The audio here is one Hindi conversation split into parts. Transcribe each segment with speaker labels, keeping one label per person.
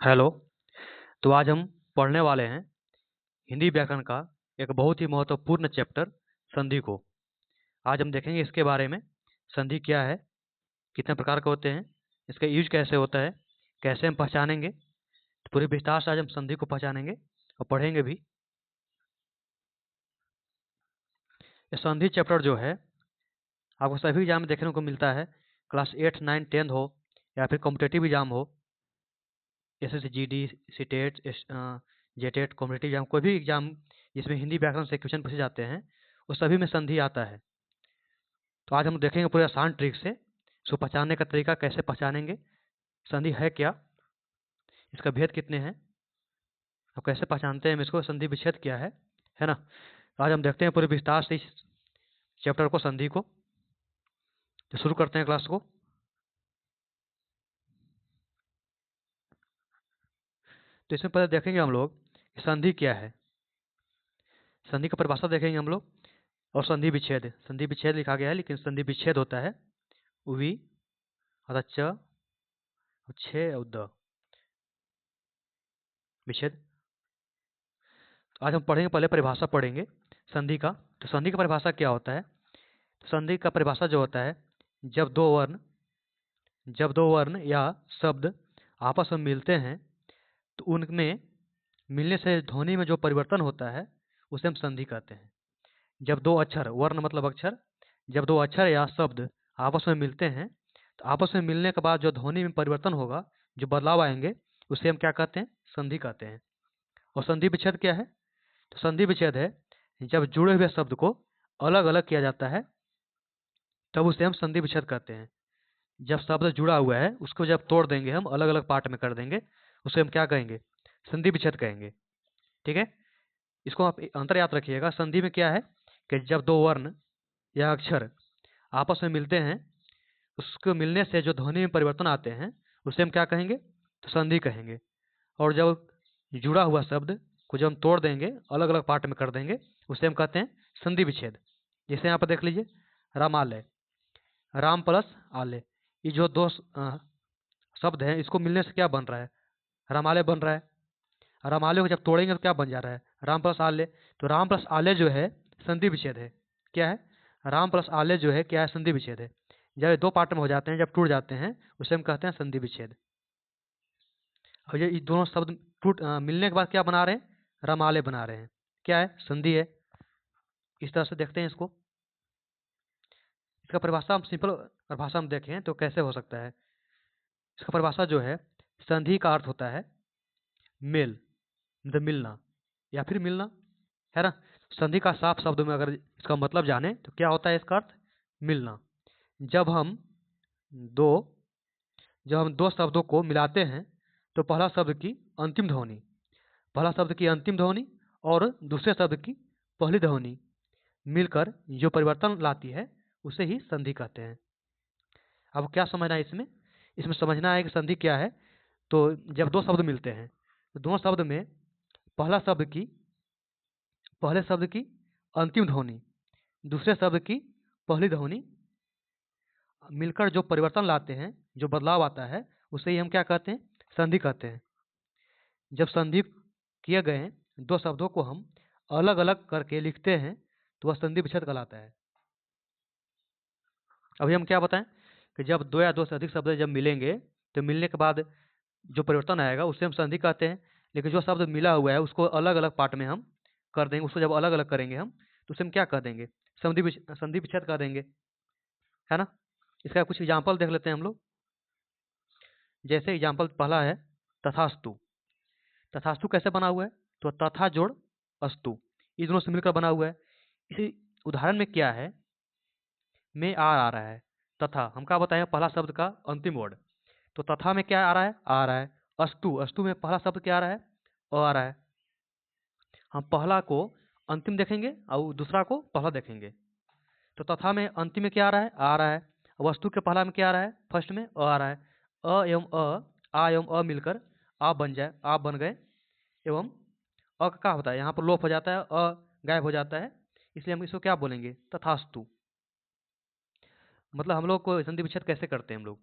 Speaker 1: हेलो। तो आज हम पढ़ने वाले हैं हिंदी व्याकरण का एक बहुत ही महत्वपूर्ण चैप्टर संधि को। आज हम देखेंगे इसके बारे में, संधि क्या है, कितने प्रकार के होते हैं, इसका यूज कैसे होता है, कैसे हम पहचानेंगे। तो पूरी विस्तार से आज हम संधि को पहचानेंगे और पढ़ेंगे भी। ये संधि चैप्टर जो है आपको सभी एग्जाम में देखने को मिलता है, क्लास 8, 9, 10 हो या फिर कॉम्पिटेटिव एग्जाम हो, SSC, GD, CTET, JTET, competitive exam, कोई भी एग्जाम जिसमें हिंदी व्याकरण से क्वेश्चन पूछे जाते हैं उस सभी में संधि आता है। तो आज हम देखेंगे पूरे आसान ट्रिक से इसको पहचानने का तरीका, कैसे पहचानेंगे, संधि है क्या, इसका भेद कितने हैं और कैसे पहचानते हैं हम इसको, संधि विच्छेद क्या है ना। तो आज हम देखते हैं पूरे विस्तार से इस चैप्टर को, संधि को। तो शुरू करते हैं क्लास को। तो इसमें पहले देखेंगे हम लोग कि संधि क्या है। संधि का परिभाषा देखेंगे हम लोग और संधि विच्छेद। संधि विच्छेद लिखा गया है लेकिन संधि विच्छेद होता है वी और च और छे और द, विच्छेद। तो आज हम पढ़ेंगे, पहले परिभाषा पढ़ेंगे संधि का। तो संधि का परिभाषा क्या होता है। तो संधि का परिभाषा जो होता है, जब दो वर्ण या शब्द आपस में मिलते हैं तो उनमें मिलने से ध्वनि में जो परिवर्तन होता है उसे हम संधि कहते हैं। जब दो अक्षर, वर्ण मतलब अक्षर, जब दो अक्षर या शब्द आपस में मिलते हैं तो आपस में मिलने के बाद जो ध्वनि में परिवर्तन होगा, जो बदलाव आएंगे, उसे हम क्या कहते हैं, संधि कहते हैं। और संधि विच्छेद क्या है। तो संधि विच्छेद है जब जुड़े हुए शब्द को अलग अलग किया जाता है तब उसे हम संधि विच्छेद कहते हैं। जब शब्द जुड़ा हुआ है उसको जब तोड़ देंगे, हम अलग अलग पार्ट में कर देंगे, उसे हम क्या कहेंगे, संधि विच्छेद कहेंगे। ठीक है, इसको आप अंतर याद रखिएगा। संधि में क्या है कि जब दो वर्ण या अक्षर आपस में मिलते हैं, उसको मिलने से जो ध्वनि में परिवर्तन आते हैं उसे हम क्या कहेंगे, तो संधि कहेंगे। और जब जुड़ा हुआ शब्द को जब हम तोड़ देंगे, अलग अलग पार्ट में कर देंगे, उसे हम कहते हैं संधि विच्छेद। जैसे यहाँ पर देख लीजिए, रामालय, राम प्लस आलय, ये जो दो शब्द हैं, इसको मिलने से क्या बन रहा है, रामालय बन रहा है। रामालय को जब तोड़ेंगे तो क्या बन जा रहा है, राम प्लस आलय। तो राम प्लस आलय जो है संधि विच्छेद है। क्या है, राम प्लस आलय जो है क्या है, संधि विच्छेद है। जब ये दो पार्ट में हो जाते हैं, जब टूट जाते हैं, उसे हम कहते हैं संधि विच्छेद। और ये दोनों शब्द मिलने के बाद क्या बना रहे हैं, रामालय बना रहे हैं, क्या है, संधि है। इस तरह से देखते हैं इसको। इसका परिभाषा हम सिंपल परिभाषा में देखें तो कैसे हो सकता है। इसका परिभाषा जो है, संधि का अर्थ होता है मेल, मतलब मिलना या फिर मिलना, है ना। संधि का साफ शब्द में अगर इसका मतलब जाने तो क्या होता है इसका अर्थ, मिलना। जब हम दो जब हम दो शब्दों को मिलाते हैं तो पहला शब्द की अंतिम ध्वनि और दूसरे शब्द की पहली ध्वनि मिलकर जो परिवर्तन लाती है उसे ही संधि कहते हैं। अब क्या समझना है इसमें, इसमें समझना है कि संधि क्या है। तो जब दो शब्द मिलते हैं तो दोनों शब्द में पहला शब्द की पहले शब्द की अंतिम ध्वनि, दूसरे शब्द की पहली ध्वनि मिलकर जो परिवर्तन लाते हैं, जो बदलाव आता है, उसे ही हम क्या कहते हैं, संधि कहते हैं। जब संधि किए गए दो शब्दों को हम अलग अलग करके लिखते हैं तो वह संधि विच्छेद कहलाता है। अभी हम क्या बताएं कि जब दो या दो से अधिक शब्द जब मिलेंगे तो मिलने के बाद जो परिवर्तन आएगा उसे हम संधि कहते हैं। लेकिन जो शब्द मिला हुआ है उसको अलग अलग पार्ट में हम कर देंगे, उसको जब अलग अलग करेंगे हम तो उसे हम क्या कह देंगे, संधि विच्छेद कह देंगे, है ना। इसका कुछ एग्जाम्पल देख लेते हैं हम लोग। जैसे एग्जाम्पल पहला है तथास्तु। तथास्तु कैसे बना हुआ है, तो तथा जोड़ अस्तु, ये दोनों से मिलकर बना हुआ है। इसी उदाहरण में क्या है, में आ रहा है, तथा हम क्या बताएं, पहला शब्द का अंतिम वर्ड। तो तथा में क्या आ रहा है, आ रहा है। अस्तु, अस्तु में पहला शब्द क्या आ रहा है, आ रहा है। हम पहला को अंतिम देखेंगे और दूसरा को पहला देखेंगे। तो तथा में अंतिम में क्या आ रहा है, आ रहा है। वस्तु के पहला में क्या आ रहा है, फर्स्ट में आ रहा है। अ एवं आ एवं अ मिलकर आप बन जाए, आप बन गए। एवं अ का क्या होता है, यहाँ पर लोप हो जाता है, अ गायब हो जाता है, इसलिए हम इसको क्या बोलेंगे, तथास्तु। मतलब हम लोग को संधि विच्छेद कैसे करते हैं हम लोग,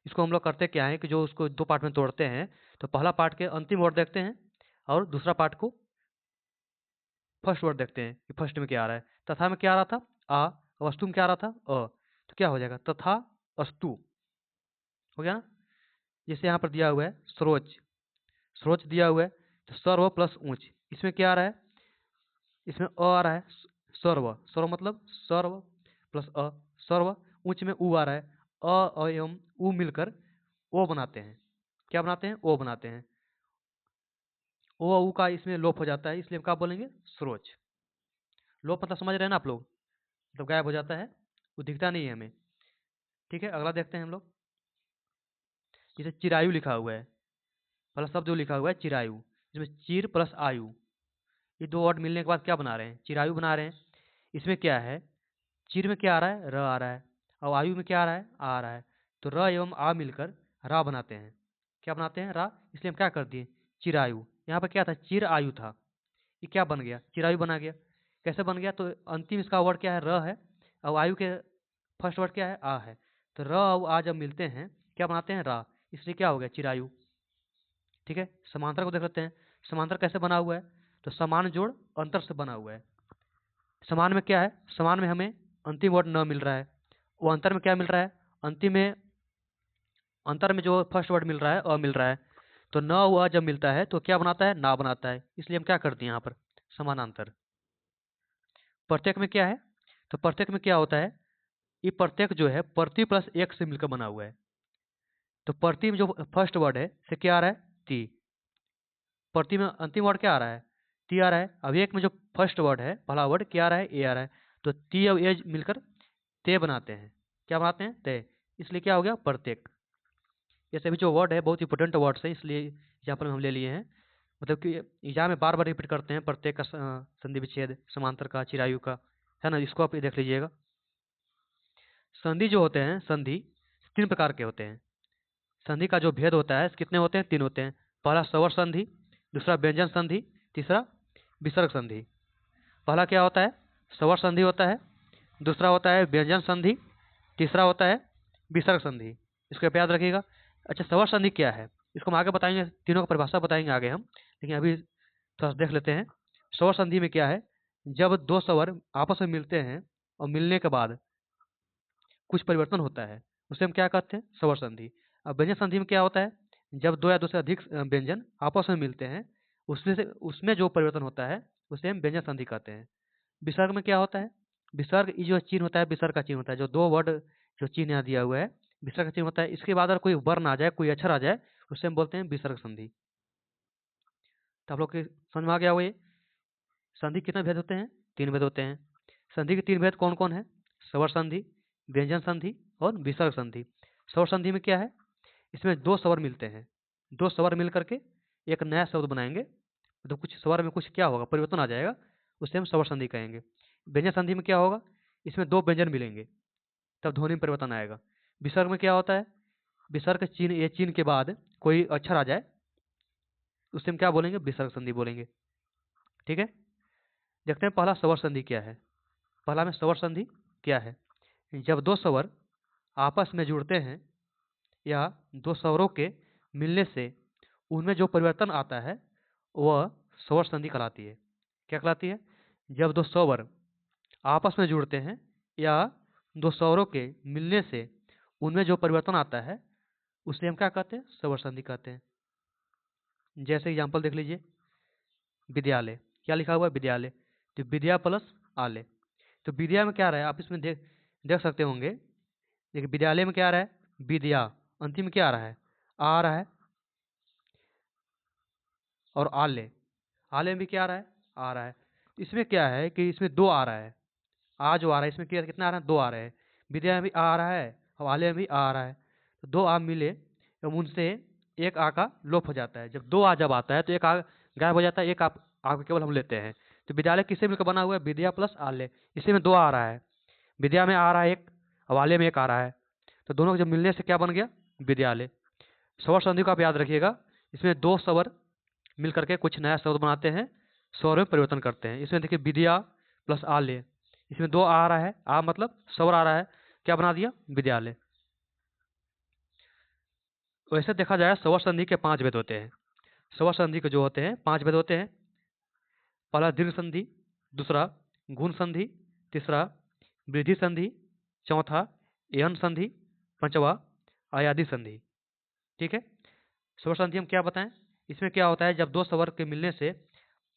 Speaker 1: इसको हम लोग करते क्या है कि जो उसको दो पार्ट में तोड़ते हैं, तो पहला पार्ट के अंतिम वर्ड देखते हैं और दूसरा पार्ट को फर्स्ट वर्ड देखते हैं कि फर्स्ट में क्या आ रहा है। तथा में क्या आ रहा था? आ। वस्तु में क्या आ रहा था? अ। तो क्या हो जाएगा? तथा अस्तु हो गया ना। जैसे यहाँ पर दिया हुआ है सरोज, सरोज दिया हुआ है, तो सर्व प्लस ऊंच, इसमें क्या आ रहा है? इसमें अ आ रहा है, सर्व, सर्व मतलब सर्व प्लस अ, सर्व। ऊंच में ऊ आ रहा है, अ एवं ऊ मिलकर ओ बनाते हैं। क्या बनाते हैं? ओ बनाते हैं। ओ ऊ का इसमें लोप हो जाता है, इसलिए हम क्या बोलेंगे? सरोज। लोप मतलब समझ रहे हैं ना आप लोग? मतलब गायब हो जाता है, वो दिखता नहीं है हमें। ठीक है, अगला देखते हैं हम लोग। जैसे चिरायु लिखा हुआ है, पहला शब्द जो लिखा हुआ है चिरायु, जिसमें चिर प्लस आयु, ये दो वर्ड मिलने के बाद क्या बना रहे हैं? चिरायु बना रहे हैं। इसमें क्या है? चिर में क्या आ रहा है? र आ रहा है, और आयु में क्या आ रहा है? आ रहा है। तो र एवं आ मिलकर रा बनाते हैं। क्या बनाते हैं? रा। इसलिए हम क्या कर दिए? चिरायु। यहाँ पर क्या था? चिर आयु था, ये क्या बन गया? चिरायु बना गया। कैसे बन गया? तो अंतिम इसका वर्ड क्या है? र है, और आयु के फर्स्ट वर्ड क्या है? आ है। तो र और आ जब मिलते हैं क्या बनाते हैं? रा, इसलिए क्या हो गया? चिरायु। ठीक है, समांतर को देख लेते हैं। समांतर कैसे बना हुआ है? तो समान जोड़ अंतर से बना हुआ है। समान में क्या है? समान में हमें अंतिम वर्ड न मिल रहा है, वो अंतर में क्या मिल रहा है? अंतिम में, अंतर में जो फर्स्ट वर्ड मिल रहा है अ मिल रहा है। तो न व जब मिलता है तो क्या बनाता है? ना बनाता है, इसलिए हम क्या करते हैं यहाँ पर? समानांतर। प्रत्येक में क्या है? तो प्रत्येक में क्या होता है? ये प्रत्येक जो है प्रति प्लस एक से मिलकर बना हुआ है। तो प्रति में जो फर्स्ट वर्ड है से क्या आ रहा है? ती। प्रति में अंतिम वर्ड क्या आ रहा है? ती आ रहा है। अब एक में जो फर्स्ट वर्ड है पहला वर्ड क्या आ रहा है? ए आ रहा है। तो ती और ए मिलकर ते बनाते हैं। क्या बनाते हैं? ते। इसलिए क्या हो गया? प्रत्येक। ये सभी जो वर्ड है बहुत इंपॉर्टेंट वर्ड्स है, इसलिए एग्जाम्पल में हम ले लिए हैं। मतलब कि एग्जाम में बार बार रिपीट करते हैं प्रत्येक का संधि विच्छेद, समांतर का, चिरायु का, है ना। इसको आप देख लीजिएगा। संधि जो होते हैं, संधि तीन प्रकार के होते हैं। संधि का जो भेद होता है कितने होते हैं? तीन होते हैं। पहला स्वर संधि, दूसरा व्यंजन संधि, तीसरा विसर्ग संधि। पहला क्या होता है? स्वर संधि होता है, दूसरा होता है व्यंजन संधि, तीसरा होता है विसर्ग संधि। इसको आप याद रखिएगा। अच्छा, स्वर संधि क्या है इसको हम आगे बताएंगे, तीनों का परिभाषा बताएंगे आगे हम, लेकिन अभी थोड़ा सा देख लेते हैं। स्वर संधि में क्या है? जब दो स्वर आपस में मिलते हैं और मिलने के बाद कुछ परिवर्तन होता है, उसे हम क्या कहते हैं? स्वर संधि। अब व्यंजन संधि में क्या होता है? जब दो या दो से अधिक व्यंजन आपस में मिलते हैं, उसमें से उसमें जो परिवर्तन होता है उसे हम व्यंजन संधि कहते हैं। विसर्ग में क्या होता है? विसर्ग ये जो चिन्ह होता है, विसर्ग का चिन्ह होता है, जो दो वर्ड जो चिन्ह यहाँ दिया हुआ है विसर्ग का चिन्ह होता है, इसके बाद अगर कोई वर्ण आ जाए, कोई अक्षर आ जाए, उसे हम बोलते हैं विसर्ग संधि। तो आप लोग के समझ में आ गया हो ये? संधि कितने भेद होते हैं? तीन भेद होते हैं। संधि के तीन भेद कौन कौन है? स्वर संधि, व्यंजन संधि और विसर्ग संधि। स्वर संधि में क्या है? इसमें दो स्वर मिलते हैं, दो स्वर मिल करके एक नया शब्द बनाएंगे, तो कुछ स्वर में कुछ क्या होगा? परिवर्तन आ जाएगा, उसे हम स्वर संधि कहेंगे। व्यंजन संधि में क्या होगा? इसमें दो व्यंजन मिलेंगे, तब ध्वनि में परिवर्तन आएगा। विसर्ग में क्या होता है? विसर्ग चिन्ह, ये चिन्ह के बाद कोई अक्षर आ जाए, उसे हम क्या बोलेंगे? विसर्ग संधि बोलेंगे। ठीक है, देखते हैं पहला स्वर संधि क्या है। पहला में स्वर संधि क्या है? जब दो स्वर आपस में जुड़ते हैं या दो स्वरों के मिलने से उनमें जो परिवर्तन आता है वह स्वर संधि कहलाती है। क्या कहलाती है? जब दो स्वर आपस में जुड़ते हैं या दो स्वरों के मिलने से उनमें जो परिवर्तन आता है उसे हम क्या कहते हैं? स्वर संधि कहते हैं। जैसे एग्जाम्पल देख लीजिए, विद्यालय, क्या लिखा हुआ है? विद्यालय। तो विद्या प्लस आलय, तो विद्या में क्या आ रहा है? आप इसमें देख देख सकते होंगे। देखिए विद्यालय में क्या आ रहा है? विद्या, अंतिम में क्या आ रहा है? आ रहा है। और आलय, आलय में भी क्या आ रहा है? आ रहा है। तो इसमें क्या है कि इसमें दो आ रहा है, आ जो आ रहा है इसमें क्या कितना आ रहा है? दो आ रहे हैं। विद्या में भी आ रहा है और आलय में भी आ रहा है। तो दो आ मिले तो उनसे एक आ का लोप हो जाता है। जब दो आ जब आता है तो एक आ गायब हो जाता है, एक आ को केवल हम लेते हैं। तो विद्यालय किससे मिलकर बना हुआ है? विद्या प्लस आलय। इसी में दो आ रहा है, विद्या में आ रहा है एक और आलय में एक आ रहा है, तो दोनों के जब मिलने से क्या बन गया? विद्यालय। स्वर संधि को आप याद रखिएगा, इसमें दो स्वर मिल करके कुछ नया शब्द बनाते हैं, स्वर में परिवर्तन करते हैं। इसमें देखिए विद्या प्लस आलय, इसमें दो आ रहा है, आ मतलब स्वर आ रहा है, क्या बना दिया? विद्यालय। वैसे देखा जाए स्वर संधि के 5 भेद होते हैं। स्वर संधि के जो होते हैं 5 भेद होते हैं। पहला दीर्घ संधि, दूसरा गुण संधि, तीसरा वृद्धि संधि, चौथा यन संधि, पांचवा आयादी संधि। ठीक है। स्वर संधि हम क्या बताएं, इसमें क्या होता है जब दो स्वर के मिलने से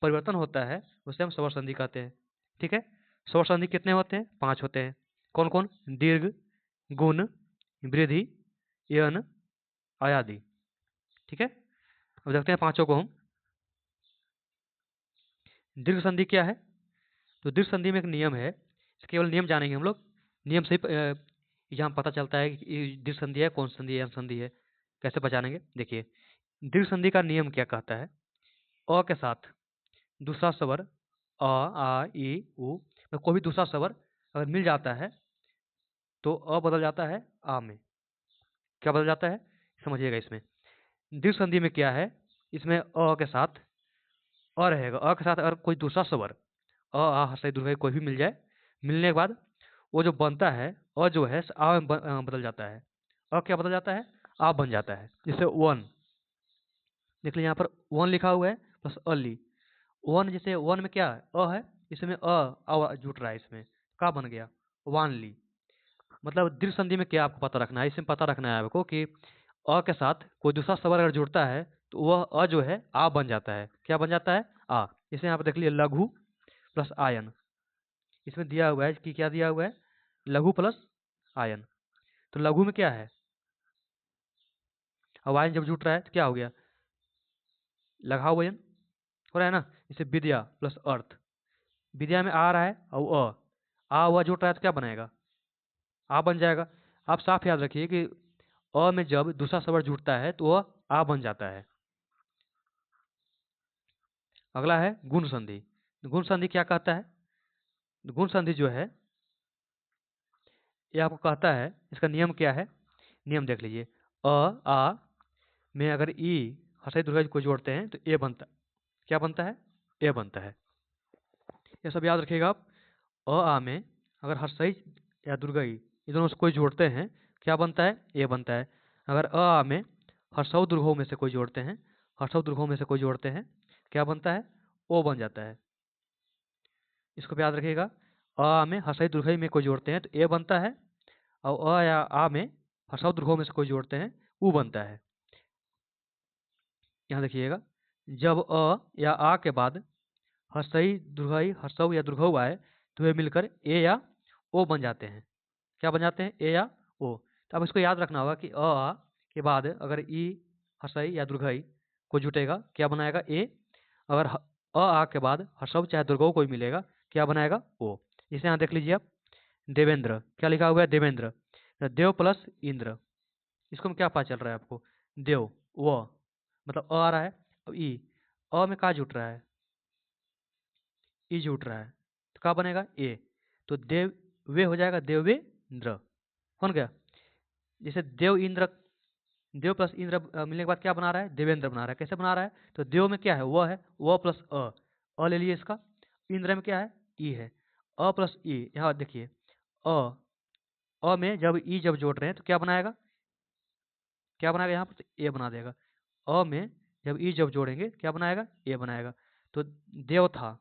Speaker 1: परिवर्तन होता है उसे हम स्वर संधि कहते हैं। ठीक है। स्वर संधि कितने होते हैं? 5 होते हैं। कौन कौन? दीर्घ, गुण, वृद्धि, यन, आयादी। ठीक है। अब देखते हैं पांचों को हम। दीर्घ संधि क्या है? तो दीर्घ संधि में एक नियम है, केवल नियम जानेंगे हम लोग। नियम से यहाँ पता चलता है कि ये दीर्घ संधि है, कौन संधि है, यम संधि है, कैसे पहचानेंगे। देखिए दीर्घ संधि का नियम क्या कहता है। अ के साथ दूसरा स्वर अ, आ, ई, उ में कोई भी दूसरा स्वर अगर मिल जाता है तो अ बदल जाता है आ में। क्या बदल जाता है समझिएगा। इसमें दीर्घ संधि में क्या है, इसमें अ के साथ अ रहेगा, अ के साथ अगर कोई दूसरा स्वर अ, आ, हर्षई दीर्घई कोई भी मिल जाए, मिलने के बाद वो जो बनता है अ जो है आ में बदल जाता है। अ क्या बदल जाता है? आ बन जाता है। जैसे वन, देख लीजिए यहाँ पर वन लिखा हुआ है प्लस अली। वन, जैसे वन में क्या है? है, इसमें जुट रहा है, इसमें का बन गया? वानली। मतलब दीर्घ संधि में क्या आपको पता रखना है, इसमें पता रखना है आपको कि अ के साथ कोई दूसरा स्वर अगर जुड़ता है तो वह अ जो है आ बन जाता है। क्या बन जाता है? आ। इसे यहाँ पर देख लीजिए लघु प्लस आयन। इसमें दिया हुआ है कि क्या दिया हुआ है? लघु प्लस आयन। तो लघु में क्या है? अब आयन जब जुट रहा है तो क्या हो गया? लघाव वयन हो रहा है ना। इसे विद्या प्लस अर्थ। विद्या में आ रहा है और आ हुआ जुट रहा है तो क्या बनेगा? आ बन जाएगा। आप साफ याद रखिए कि अ में जब दूसरा स्वर जुड़ता है तो वह आ बन जाता है। अगला है गुण संधि। गुण संधि क्या कहता है? गुण संधि जो है ये आपको कहता है, इसका नियम क्या है? नियम देख लीजिए। अ आ में अगर ई हर्षई दीर्घई को जोड़ते हैं तो ए बनता है। क्या बनता है? ए बनता है। ये सब याद रखिएगा आप। आ में अगर हर्षई या दुर्गई ये दोनों से कोई जोड़ते हैं क्या बनता है? ए बनता है। अगर आ में हर्षौ दुर्घों में से कोई जोड़ते हैं, हर्षौ दुर्घों में से कोई जोड़ते हैं क्या बनता है? ओ बन जाता है। इसको भी याद रखिएगा। अ में हर्षई दुर्घई में कोई जोड़ते हैं तो ए बनता है, और अ या आ में हर्षौ दुर्घों में से कोई जोड़ते हैं उ बनता है। यहाँ देखिएगा, जब अ या आ के बाद हर्षई दुर्घई हर्षौ या दुर्घौ आए तो वे मिलकर ए या ओ बन जाते हैं। क्या बन जाते हैं? ए या ओ। तो अब इसको याद रखना होगा कि अ आ के बाद अगर ई हर्षई या दुर्घई को जुटेगा क्या बनाएगा? ए। अगर अ आ के बाद हर्षव चाहे दुर्घव कोई मिलेगा क्या बनाएगा? ओ। इसे यहाँ देख लीजिए आप। देवेंद्र, क्या लिखा हुआ है? देवेंद्र। तो देव प्लस इंद्र, इसको में क्या पता चल रहा है आपको? देव, व, मतलब अ आ रहा है। अब ई, अ में का जुट रहा है? ई जुट रहा है तो क्या बनेगा? ए। तो देव वे हो जाएगा देवे इंद्र। बन गया। जैसे देव इंद्र, देव प्लस इंद्र मिलने के बाद क्या बना रहा है? देवेंद्र बना रहा है। कैसे बना रहा है? तो देव में क्या है? वह है, वह प्लस अ ले लिए इसका। इंद्र में क्या है? ई है, अ प्लस ई। यहाँ देखिए अ, में जब ई जब जोड़ रहे हैं तो क्या बनाएगा? क्या बनाएगा यहाँ पर? तो ए बना देगा। अ में जब ई जब जोड़ेंगे क्या बनाएगा? ए बनाएगा। तो देव था,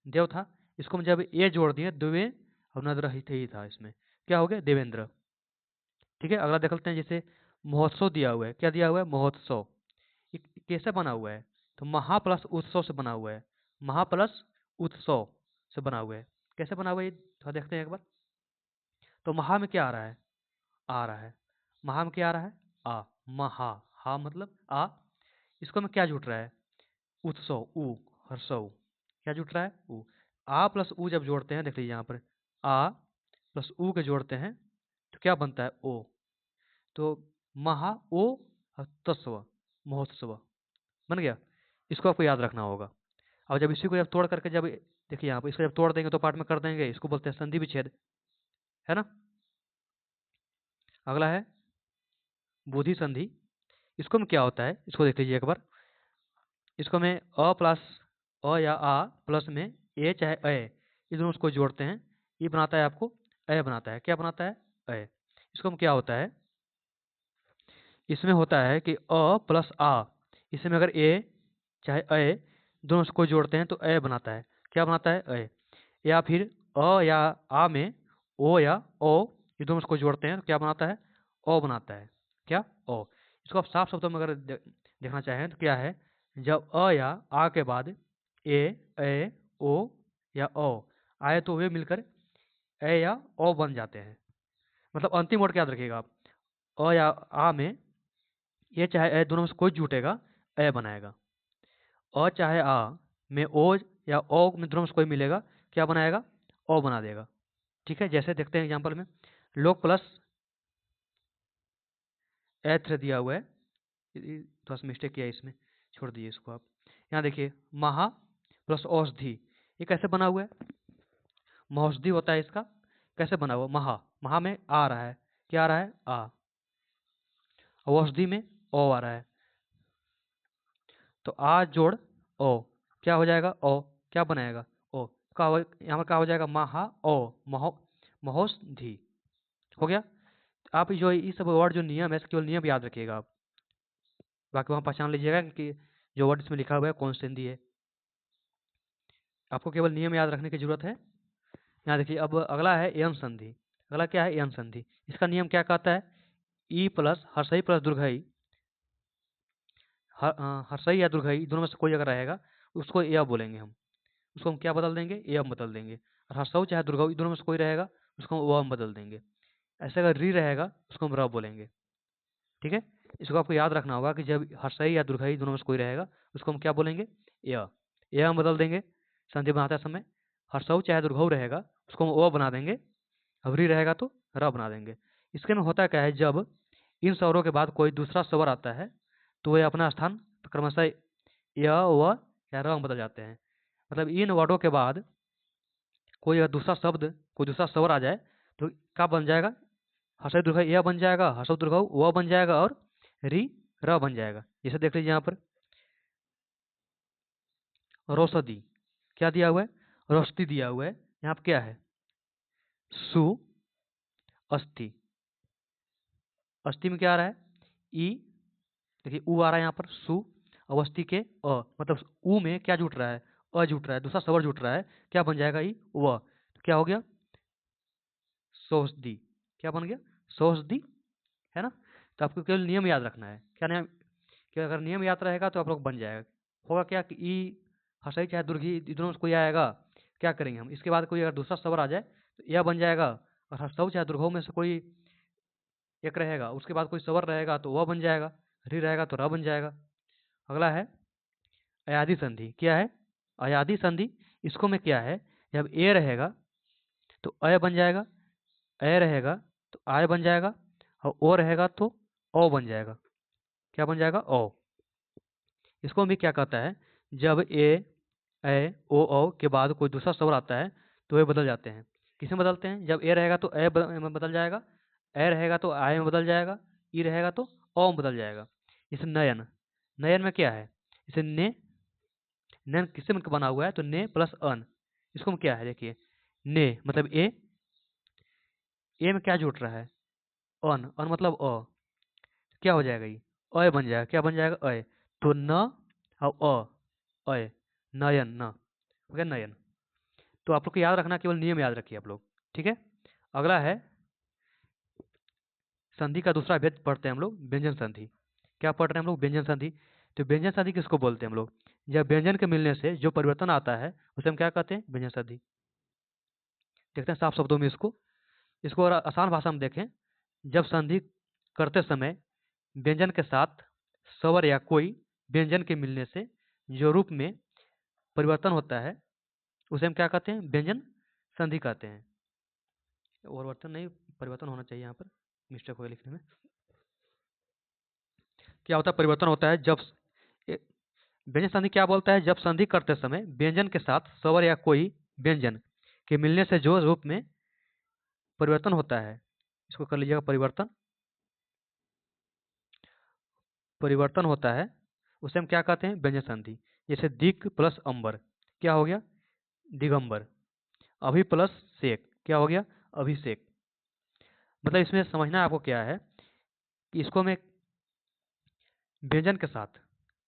Speaker 1: देव था, इसको हम जब ए जोड़ दिए द्वे अब नद रहित ही था, इसमें क्या हो गया? देवेंद्र। ठीक है। अगला देख लेते हैं। जैसे महोत्सव दिया हुआ है, क्या दिया हुआ है? महोत्सव। ये कैसे बना हुआ है? तो महा प्लस उत्सव से बना हुआ है। महा प्लस उत्सव से बना हुआ है। कैसे बना हुआ है ये थोड़ा देखते हैं एक बार। तो महा में क्या आ रहा है? आ रहा है। महा में क्या आ रहा है? आ। महा, हा मतलब आ। इसको में क्या जुट रहा है? उत्सव, उ, हर्षव। क्या जुट रहा है? उ। आ प्लस उ जब जोड़ते हैं, देख लीजिए यहाँ पर, आ प्लस उ के जोड़ते हैं तो क्या बनता है? ओ। तो महा ओ तस्व, महोत्सव बन गया। इसको आपको याद रखना होगा। और जब इसी को जब तोड़ करके जब देखिए यहाँ पर इसको जब तोड़ देंगे तो पार्ट में कर देंगे, इसको बोलते हैं संधि विच्छेद, है ना। अगला है बोधि संधि। इसको में क्या होता है इसको देख लीजिए एक बार। इसको में अ प्लस अ या आ प्लस में ए चाहे अ, इस दोनों को जोड़ते हैं, ये बनाता है आपको अ बनाता है। क्या बनाता है? अ। इसको में क्या होता है? इसमें होता है कि अ प्लस आ, इसमें अगर ए चाहे अ दोनों को जोड़ते हैं तो अ बनाता है। क्या बनाता है? अ। या फिर अ या आ में ओ या ओ, ये दोनों को जोड़ते हैं तो क्या बनाता है? ओ बनाता है। क्या? ओ। इसको आप साफ शब्दों में अगर देखना चाहें तो क्या है, जब अ या आ के बाद ए ए ओ या ओ आए तो वे मिलकर ए या ओ बन जाते हैं। मतलब अंतिम वर्ड क्या याद रखिएगा आप, अ या आ में ए चाहे ए दोनों में से कोई जुटेगा, ए बनाएगा। अ चाहे आ में ओ या ओ में दोनों में से कोई मिलेगा, क्या बनाएगा? ओ बना देगा। ठीक है, जैसे देखते हैं एग्जाम्पल में, लोग प्लस एथ दिया हुआ है, थोड़ा सा मिस्टेक किया है इसमें, छोड़ दीजिए इसको आप। यहाँ देखिए महा प्लस औषधि, ये कैसे बना हुआ है? महौषधि होता है इसका, कैसे बना हुआ? महा, महा में आ रहा है, क्या आ रहा है? आ। औषधि में ओ आ रहा है, तो आ जोड़ ओ, क्या हो जाएगा? ओ। क्या बनाएगा? ओ। यहाँ पर क्या हो जाएगा? महा ओ, महौषधि हो गया। आप जो ये सब वर्ड जो नियम है, केवल नियम याद रखिएगा आप, बाकी वहाँ पहचान लीजिएगा कि जो वर्ड इसमें लिखा हुआ है कौन संधि है। आपको केवल नियम याद रखने की जरूरत है। यहाँ देखिए अब अगला है एम संधि। अगला क्या है? एम संधि। इसका नियम क्या कहता है? ई प्लस हर्षई प्लस दुर्घई, हर्षई या दुर्घई दोनों में से कोई अगर रहेगा उसको ए बोलेंगे हम, उसको हम क्या बदल देंगे? ए बदल देंगे। और हर्षऊ चाहे दुर्घऊ दोनों में से कोई रहेगा उसको हम ओ बदल देंगे। ऐसे अगर री रहेगा उसको हम र बोलेंगे। ठीक है, इसको आपको याद रखना होगा कि जब हर्षई या दुर्घई दोनों में से कोई रहेगा उसको हम क्या बोलेंगे? ए हम बदल देंगे संधि बनाते समय। हर्षऊ चाहे दुर्घऊ रहेगा उसको हम ओ बना देंगे, अवरी रहेगा तो र बना देंगे। इसके में होता क्या है, जब इन स्वरों के बाद कोई दूसरा स्वर आता है तो वे अपना स्थान क्रमशः य व या र में बदल जाते हैं। मतलब इन वर्डों के बाद कोई अगर दूसरा शब्द, कोई दूसरा स्वर आ जाए तो क्या बन जाएगा? हर्षई दुर्घई य बन जाएगा, हर्षऊ दुर्घऊ व बन जाएगा और री र बन जाएगा। जैसे देख लीजिए यहाँ पर रौषधि, क्या दिया हुआ है? रौषधि दिया हुआ है। यहाँ पर क्या है? सु अस्थि। अस्थि में क्या आ रहा है? ई, देखिए ऊ आ रहा है यहाँ पर, सु अवस्थी के अ, मतलब ऊ में क्या जुट रहा है? अ जुट रहा है, दूसरा स्वर जुट रहा है, क्या बन जाएगा? ई व। तो क्या हो गया? सौषधि। क्या बन गया? सौषधि, है ना। तो आपको केवल नियम याद रखना है। क्या नियम? कि अगर नियम याद रहेगा तो आप लोग बन जाएगा। होगा क्या कि ई हर्षई चाहे दुर्घी दोनों में कोई आएगा, क्या करेंगे हम? इसके बाद कोई अगर दूसरा स्वर आ जाए तो यह बन जाएगा, और हर्षऊ चाहे दुर्घऊ में से कोई एक रहेगा, उसके बाद कोई स्वर रहेगा तो वह बन जाएगा, री रहेगा तो र बन जाएगा। अगला है अयादि संधि। क्या है? अयादि संधि। इसको में क्या है, जब ए रहेगा तो अय बन जाएगा, ए रहेगा तो आय बन जाएगा, और ओ रहेगा तो ओ बन जाएगा। क्या बन जाएगा? ओ। इसको भी क्या कहता है, जब ए ओ के बाद कोई दूसरा स्वर आता है तो वे बदल जाते हैं। किसमें बदलते हैं? जब ए रहेगा तो ए में बदल जाएगा, ए रहेगा तो आय में बदल जाएगा, ई रहेगा तो ओ में बदल जाएगा। जैसे नयन, नयन में क्या है? जैसे ने, नयन किससे मिलकर बना हुआ है? तो ने प्लस अन। इसको में क्या है? देखिए ने मतलब ए में क्या जुट रहा है? अन, अन मतलब अ, क्या हो जाएगा? ये अय बन जाएगा। क्या बन जाएगा? अय। तो न और अय, नयन, न हो गया नयन। तो आप लोग को याद रखना, केवल नियम याद रखिए आप लोग। ठीक है, अगला है संधि का दूसरा भेद पढ़ते हैं हम लोग, व्यंजन संधि। क्या पढ़ रहे हैं हम लोग? व्यंजन संधि। तो व्यंजन संधि किसको बोलते हैं हम लोग? जब व्यंजन के मिलने से जो परिवर्तन आता है उसे हम क्या कहते हैं? व्यंजन संधि। देखते हैं साफ शब्दों में इसको, इसको और आसान भाषा में देखें। जब संधि करते समय व्यंजन के साथ स्वर या कोई व्यंजन के मिलने से जो रूप में परिवर्तन होता है उसे हम क्या कहते हैं? व्यंजन संधि कहते हैं। परिवर्तन नहीं, परिवर्तन होना चाहिए, यहाँ पर मिस्टेक हो गया लिखने में। क्या होता है? परिवर्तन होता है जब व्यंजन संधि क्या बोलता है? जब संधि करते समय व्यंजन के साथ स्वर या कोई व्यंजन के मिलने से जो रूप में परिवर्तन होता है, इसको कर लीजिएगा परिवर्तन, परिवर्तन होता है उसे हम क्या कहते हैं? व्यंजन संधि। जैसे दिक प्लस अंबर, क्या हो गया? दिगंबर। अभि प्लस शेक, क्या हो गया? अभिषेक। मतलब इसमें समझना आपको क्या है कि इसको मैं व्यंजन के साथ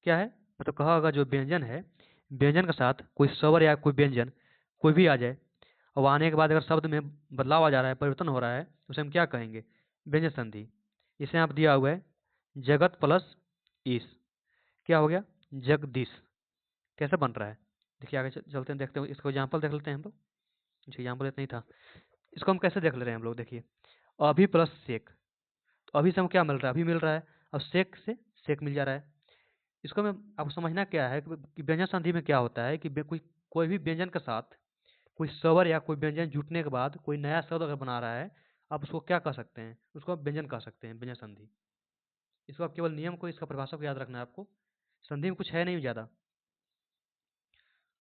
Speaker 1: क्या है, मतलब कहा होगा जो व्यंजन है, व्यंजन के साथ कोई स्वर या कोई व्यंजन कोई भी आ जाए, और आने के बाद अगर शब्द में बदलाव आ जा रहा है, परिवर्तन हो रहा है, तो उसे हम क्या कहेंगे, व्यंजन संधि। इसे आप दिया हुआ है जगत प्लस ईस, क्या हो गया, जगदीश। कैसे बन रहा है, देखिए आगे चलते हैं, देखते हैं इसको, एग्जाम्पल देख लेते हैं हम लोग। एग्जाम्पल इतना ही था। इसको हम कैसे देख ले रहे हैं हम लोग, देखिए अभी प्लस सेक, तो अभी से हम क्या मिल रहा है, अभी मिल रहा है, अब सेक से सेक मिल जा रहा है। इसको में आपको समझना क्या है कि व्यंजन संधि में क्या होता है कि कोई भी व्यंजन के साथ कोई स्वर या कोई व्यंजन जुटने के बाद कोई नया शब्द अगर बना रहा है, आप उसको क्या कह सकते हैं, उसको आप व्यंजन कह सकते हैं, व्यंजन संधि। इसको आप केवल नियम को, इसका परिभाषा को याद रखना है आपको, संधि में कुछ है नहीं ज़्यादा।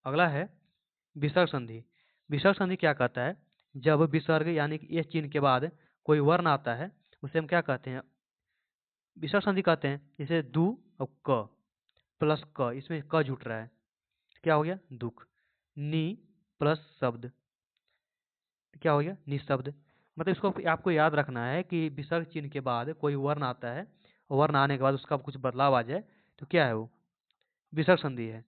Speaker 1: अगला है विसर्ग संधि। विसर्ग संधि क्या कहता है, जब विसर्ग यानी कि ये चिन्ह के बाद कोई वर्ण आता है, उसे हम क्या कहते हैं, विसर्ग संधि कहते हैं। जैसे दु और क प्लस क, इसमें क जुट रहा है, क्या हो गया, दुख। नी प्लस शब्द, क्या हो गया, निशब्द। मतलब इसको आपको याद रखना है कि विसर्ग चिन्ह के बाद कोई वर्ण आता है, वर्ण आने के बाद उसका कुछ बदलाव आ जाए, तो क्या है वो, विसर्ग संधि है।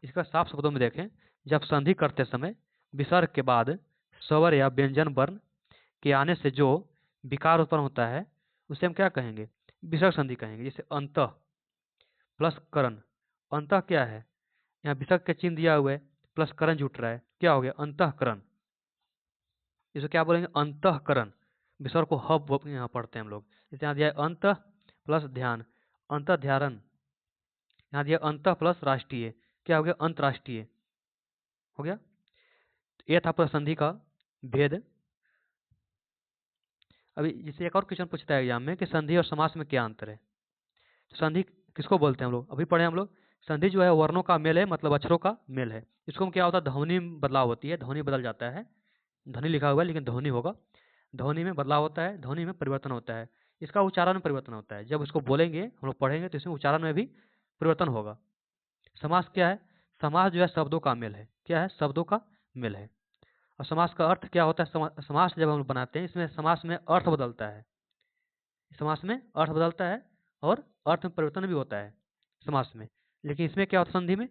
Speaker 1: इसका साफ शब्दों में देखें, जब संधि करते समय विसर्ग के बाद स्वर या व्यंजन वर्ण के आने से जो विकार उत्पन्न होता है, उसे हम क्या कहेंगे, विसर्ग संधि कहेंगे। जैसे अंतः प्लस करण, अंतः क्या है, यहाँ विसर्ग के चिन्ह दिया हुआ है, प्लस करण जुट रहा है, क्या हो गया, अंतःकरण। इसे क्या बोलेंगे, अंतःकरण। विसर्ग को हब यहाँ पढ़ते हैं हम लोग। जैसे यहाँ दिया है अंत प्लस ध्यान, अंतःध्यान। यहाँ दिया अंतः प्लस राष्ट्रीय, क्या हो गया, अंतराष्ट्रीय हो गया। ये था पूरा संधि का भेद। अभी जैसे एक और क्वेश्चन पूछता है एग्जाम में कि संधि और समास में क्या अंतर है। तो संधि किसको बोलते हैं हम लोग, अभी पढ़े हम लोग। संधि जो है वर्णों का मेल है, मतलब अक्षरों का मेल है। इसको क्या होता है, ध्वनि में बदलाव होती है, ध्वनि बदल जाता है। ध्वनि लिखा हुआ है लेकिन ध्वनि होगा, ध्वनि में बदलाव होता है, ध्वनि में परिवर्तन होता है। इसका उच्चारण में परिवर्तन होता है, जब इसको बोलेंगे हम लोग पढ़ेंगे तो इसमें उच्चारण में भी परिवर्तन होगा। समास क्या है, समास जो है शब्दों का मेल है, क्या है, शब्दों का मेल है। और समास का अर्थ क्या होता है, समास जब हम लोग बनाते हैं, इसमें समास में अर्थ बदलता है, समास में अर्थ बदलता है और अर्थ में परिवर्तन भी होता है समास में। लेकिन इसमें क्या होता है, संधि में,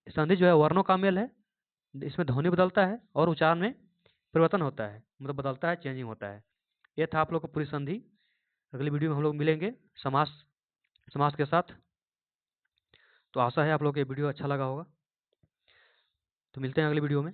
Speaker 1: संधि जो है वर्णों का मेल है, इसमें ध्वनि बदलता है और उच्चारण में परिवर्तन होता है, मतलब बदलता है, चेंजिंग होता है। ये था आप लोग को पूरी संधि। अगली वीडियो में हम लोग मिलेंगे समास, समास के साथ। तो आशा है आप लोग को ये वीडियो अच्छा लगा होगा। तो मिलते हैं अगली वीडियो में।